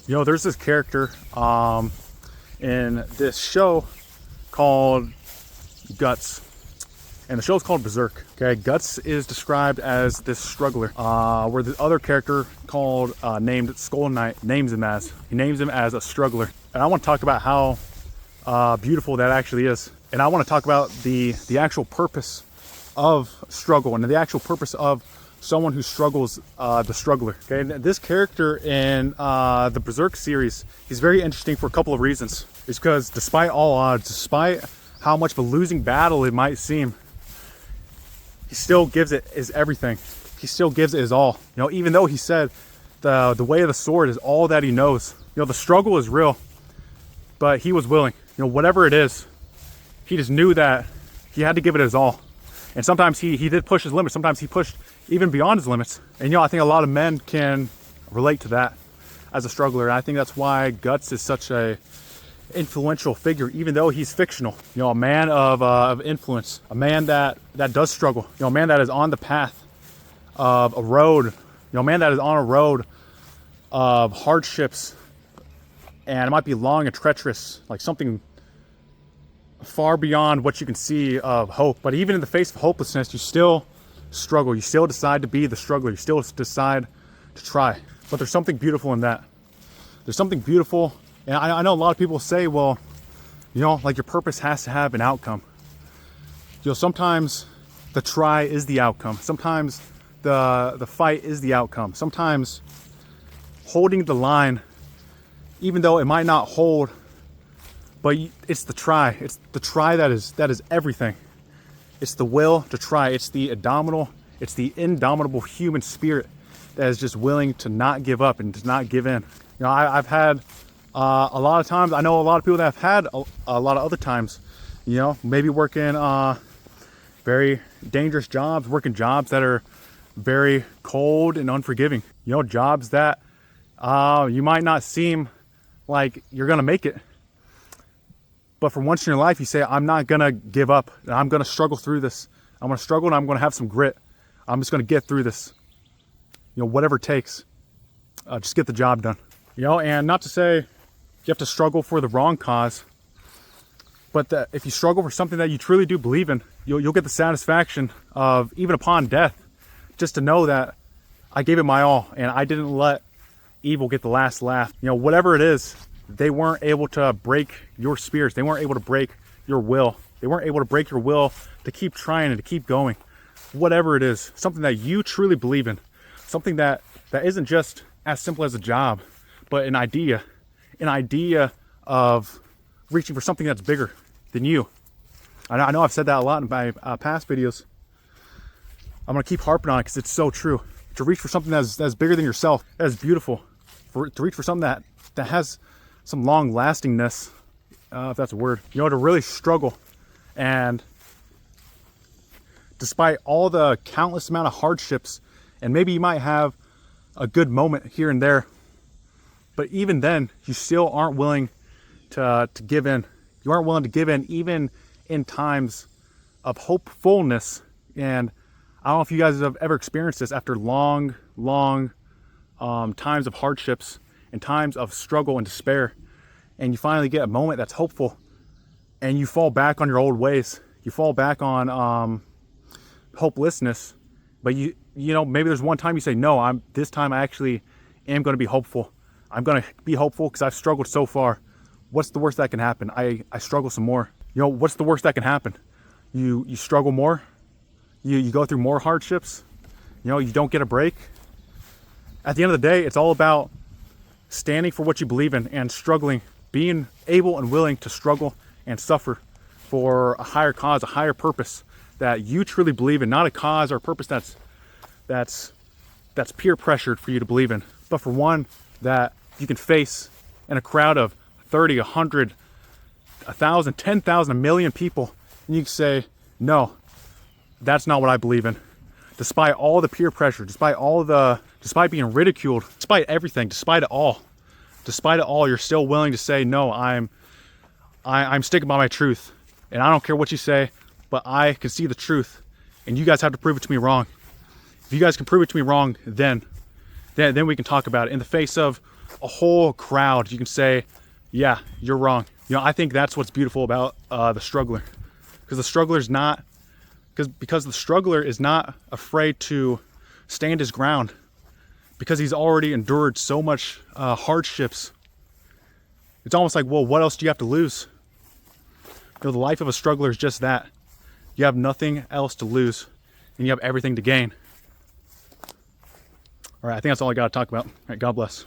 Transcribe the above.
There's this character in this show called Guts, and the show's called Berserk. Okay, Guts is described as this struggler, where the other character called named Skull Knight names him as a struggler. And I want to talk about how beautiful that actually is, and I want to talk about the actual purpose of struggle and the actual purpose of someone who struggles, the struggler. Okay, and this character in the Berserk series, he's very interesting for a couple of reasons. It's because despite all odds, despite how much of a losing battle it might seem, he still gives it his everything. He still gives it his all. Even though he said the way of the sword is all that he knows. The struggle is real, but he was willing. Whatever it is, he just knew that he had to give it his all. And sometimes he did push his limits. Sometimes he pushed even beyond his limits. And I think a lot of men can relate to that as a struggler. And I think that's why Guts is such a influential figure, even though he's fictional. A man of influence, a man that does struggle. A man that is on the path of a road. A man that is on a road of hardships, and it might be long and treacherous, like something far beyond what you can see of hope. But even in the face of hopelessness, you still struggle. You still decide to be the struggler. You still decide to try. But there's something beautiful in that. There's something beautiful. And I know a lot of people say, well, like your purpose has to have an outcome. Sometimes the try is the outcome. Sometimes the fight is the outcome. Sometimes holding the line, even though it might not hold, but it's the try. It's the try that is everything. It's the will to try. It's the indomitable human spirit that is just willing to not give up and to not give in. I've had a lot of times. I know a lot of people that have had a lot of other times. Maybe working very dangerous jobs, working jobs that are very cold and unforgiving. Jobs that you might not seem like you're gonna make it. But for once in your life, you say, I'm not going to give up. I'm going to struggle through this. I'm going to struggle and I'm going to have some grit. I'm just going to get through this. Whatever it takes. Just get the job done. And not to say you have to struggle for the wrong cause. But that if you struggle for something that you truly do believe in, you'll get the satisfaction of, even upon death, just to know that I gave it my all and I didn't let evil get the last laugh. Whatever it is, they weren't able to break your spirits. They weren't able to break your will. They weren't able to break your will to keep trying and to keep going. Whatever it is, something that you truly believe in, something that isn't just as simple as a job, but an idea of reaching for something that's bigger than you. I know I've said that a lot in my past videos. I'm gonna keep harping on it because it's so true. To reach for something that's bigger than yourself, that is beautiful. To reach for something that has some long lastingness, if that's a word, to really struggle. And despite all the countless amount of hardships, and maybe you might have a good moment here and there, but even then you still aren't willing to give in. You aren't willing to give in even in times of hopefulness. And I don't know if you guys have ever experienced this after long times of hardships and times of struggle and despair, and you finally get a moment that's hopeful, and you fall back on your old ways. You fall back on hopelessness. But maybe there's one time you say, no, this time I actually am going to be hopeful. I'm going to be hopeful because I've struggled so far. What's the worst that can happen? I struggle some more. What's the worst that can happen? You struggle more. You go through more hardships. You don't get a break. At the end of the day, it's all about standing for what you believe in and struggling, being able and willing to struggle and suffer for a higher cause, a higher purpose that you truly believe in, not a cause or a purpose that's peer pressured for you to believe in, but for one that you can face in a crowd of 30, 100, 1,000, 10,000, a million people, and you can say, no, that's not what I believe in. Despite all the peer pressure, despite being ridiculed, despite everything, despite it all, you're still willing to say, no, I'm sticking by my truth. And I don't care what you say, but I can see the truth. And you guys have to prove it to me wrong. If you guys can prove it to me wrong, then we can talk about it. In the face of a whole crowd, you can say, yeah, you're wrong. You know, I think that's what's beautiful about the struggler, because the struggler's not, because the struggler is not afraid to stand his ground, because he's already endured so much hardships. It's almost like, well, what else do you have to lose? You know, the life of a struggler is just that. You have nothing else to lose, and you have everything to gain. All right, I think that's all I got to talk about. All right, God bless.